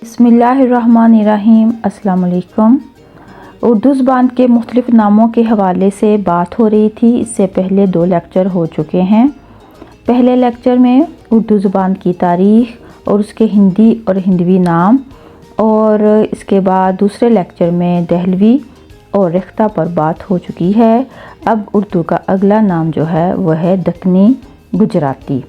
बिस्मिल्लाहिर्रहमानिर्रहीम। अस्सलाम वालेकुम। उर्दू ज़ुबान के मुख्तलिफ़ नामों के हवाले से बात हो रही थी। इससे पहले 2 लेक्चर हो चुके हैं। पहले लेक्चर में उर्दू ज़ुबान की तारीख़ और उसके हिंदी और हिंदवी नाम, और इसके बाद दूसरे लेक्चर में दहलवी और रेख्ता पर बात हो चुकी है। अब उर्दू का अगला नाम जो है वह है दक्कनी गुजराती।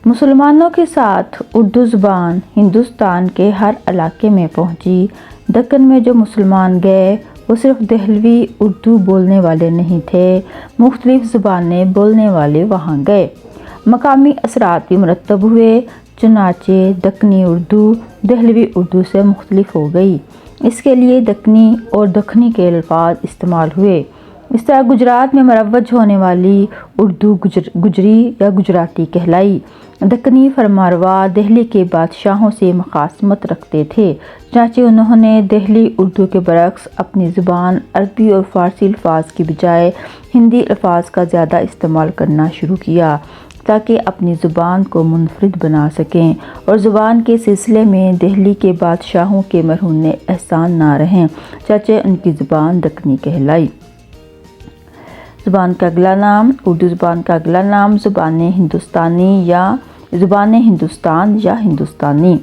मुसलमानों के साथ उर्दू ज़ुबान हिंदुस्तान के हर इलाके में पहुंची। दक्कन में जो मुसलमान गए वो सिर्फ दहलवी उर्दू बोलने वाले नहीं थे, मुख्तलिफ़ ज़ुबानें बोलने वाले वहां गए। मकामी असरात भी मुरतब हुए, चुनाचे दक्कनी उर्दू दहलवी उर्दू से मुख्तलिफ हो गई। इसके लिए दक्कनी और दक्खनी के अल्फाज इस्तेमाल हुए। इस तरह गुजरात में मरवज होने वाली उर्दू गुजरी या गुजराती कहलाई। दक्कनी फरमारवा दिल्ली के बादशाहों से मुखासमत रखते थे, चनाचे उन्होंने दिल्ली उर्दू के बरक्स अपनी ज़ुबान अरबी और फ़ारसी अल्फाज की बजाय हिंदी अल्फाज का ज़्यादा इस्तेमाल करना शुरू किया ताकि अपनी ज़ुबान को मुनफरिद बना सकें और ज़ुबान के सिलसिले में दिल्ली के बादशाहों के मरहून एहसान ना रहें, चाचे उनकी ज़ुबान दक्कनी कहलाई। ज़ुबान का अगला नाम उर्दू ज़ुबान का अगला नाम ज़ुबान हिंदुस्तानी या ज़ुबान हिंदुस्तान या हिंदुस्तानी।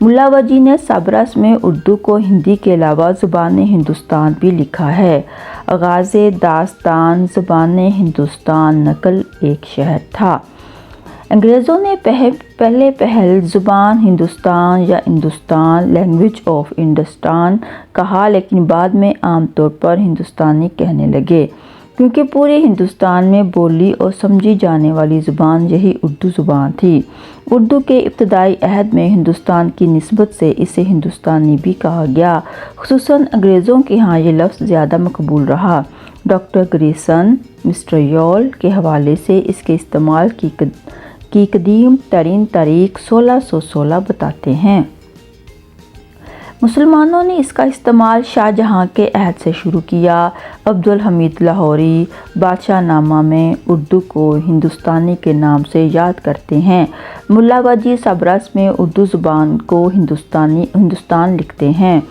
मुल्ला वजी ने सबरस में उर्दू को हिंदी के अलावा ज़ुबान हिंदुस्तान भी लिखा है। आगाज़े दास्तान ज़ुबान हिंदुस्तान नकल एक शहर था। अंग्रेज़ों ने पहल ज़ुबान हिंदुस्तान या हिंदुस्तान लैंग्वेज ऑफ हिंदुस्तान कहा, लेकिन बाद में आमतौर पर हिंदुस्तानी कहने लगे क्योंकि पूरे हिंदुस्तान में बोली और समझी जाने वाली ज़ुबान यही उर्दू ज़ुबान थी। उर्दू के इब्तदाई अहद में हिंदुस्तान की निस्बत से इसे हिंदुस्तानी भी कहा गया। खुसूसन अंग्रेज़ों के यहाँ ये लफ्ज़ ज़्यादा मकबूल रहा। डॉक्टर ग्रेसन मिस्टर यॉल के हवाले से इसके इस्तेमाल की कदीम तरीन तारीख 1616 बताते हैं। मुसलमानों ने इसका इस्तेमाल शाहजहां के अहद से शुरू किया। अब्दुल हमीद लाहौरी बादशाह नामा में उर्दू को हिंदुस्तानी के नाम से याद करते हैं। मुल्ला वजी सबरस में उर्दू ज़ुबान को हिंदुस्तान लिखते हैं।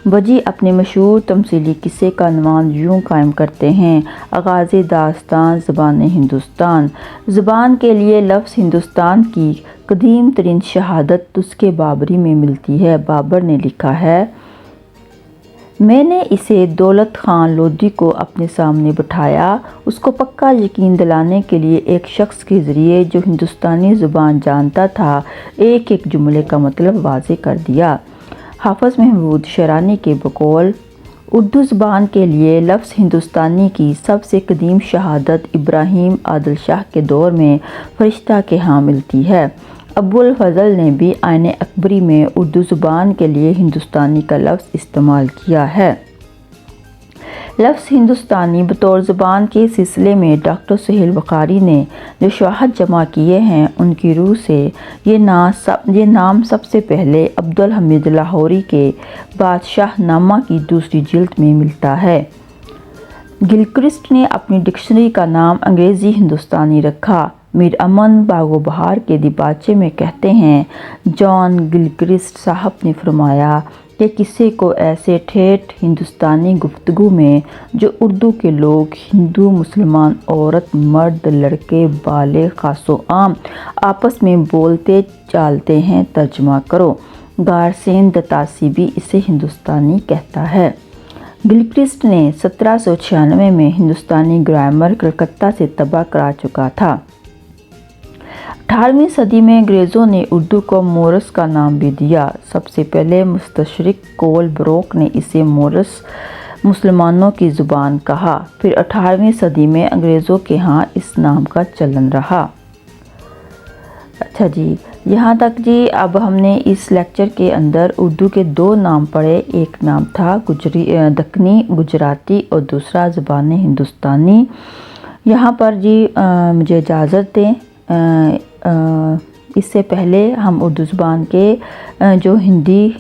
वजी अपने मशहूर तमसीली किस्से का अनवान यूँ कायम करते हैं, आगाज़े दास्तान ज़ुबान हिंदुस्तान। ज़ुबान के लिए लफ्ज़ हिंदुस्तान की कदीम तरीन शहादत उसके बाबरी में मिलती है। बाबर ने लिखा है, मैंने इसे दौलत खान लोधी को अपने सामने बिठाया, उसको पक्का यकीन दिलाने के लिए एक शख्स के ज़रिए जो हिंदुस्तानी ज़ुबान जानता था एक एक जुमले का मतलब वाज़े कर दिया। हाफ़िज़ महमूद शरानी के बकौल उर्दू ज़ुबान के लिए लफ्ज़ हिंदुस्तानी की सबसे कदीम शहादत इब्राहिम आदिल शाह के दौर में फ़रिश्ता के यहाँ मिलती है। अबुल फ़ज़ल ने भी आईन अकबरी में उर्दू ज़ुबान के लिए हिंदुस्तानी का लफ्ज़ इस्तेमाल किया है। लफ्ज़ हिंदुस्तानी बतौर ज़ुबान के सिलसिले में डॉक्टर सुहेल बुखारी ने जो शवाहद जमा किए हैं उनकी रूह से ये नाम सबसे पहले अब्दुल हमीद लाहौरी के बादशाह नामा की दूसरी जिल्द में मिलता है। गिलक्रिस्ट ने अपनी डिक्शनरी का नाम अंग्रेज़ी हिंदुस्तानी रखा। मीर अमन बागो बहार के दिबाचे में कहते हैं, जॉन गिलक्रिस्ट साहब ने फरमाया कि किसी को ऐसे ठेठ हिंदुस्तानी गुफ्तगू में जो उर्दू के लोग हिंदू मुसलमान औरत मर्द लड़के बाले खासो आम आपस में बोलते चालते हैं तर्जमा करो। गारसेन दतासी भी इसे हिंदुस्तानी कहता है। गिलक्रिस्ट ने 1796 में हिंदुस्तानी ग्रामर कलकत्ता से तबाह करा चुका था। 18वीं सदी में अंग्रेज़ों ने उर्दू को मोरस का नाम भी दिया। सबसे पहले मुस्तशरिक कोल ब्रोक ने इसे मोरस मुसलमानों की ज़ुबान कहा। फिर 18वीं सदी में अंग्रेज़ों के यहाँ इस नाम का चलन रहा। अच्छा जी, यहाँ तक जी। अब हमने इस लेक्चर के अंदर उर्दू के 2 नाम पढ़े। एक नाम था दक्कनी गुजराती और दूसरा ज़ुबान हिंदुस्तानी। यहाँ पर जी मुझे इजाज़त दें। इससे पहले हम उर्दू ज़ुबान के जो हिंदी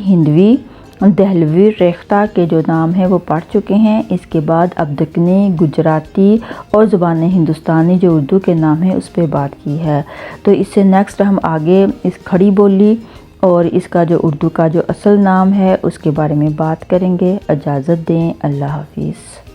हिंदवी दहलवी रेख्ता के जो नाम है वो पढ़ चुके हैं। इसके बाद अब दक्कनी गुजराती और ज़ुबान हिंदुस्तानी जो उर्दू के नाम है उस पर बात की है। तो इससे नेक्स्ट हम आगे इस खड़ी बोली اور اس کا جو اردو کا جو اصل نام ہے اس کے بارے میں بات کریں گے۔ اجازت دیں، اللہ حافظ۔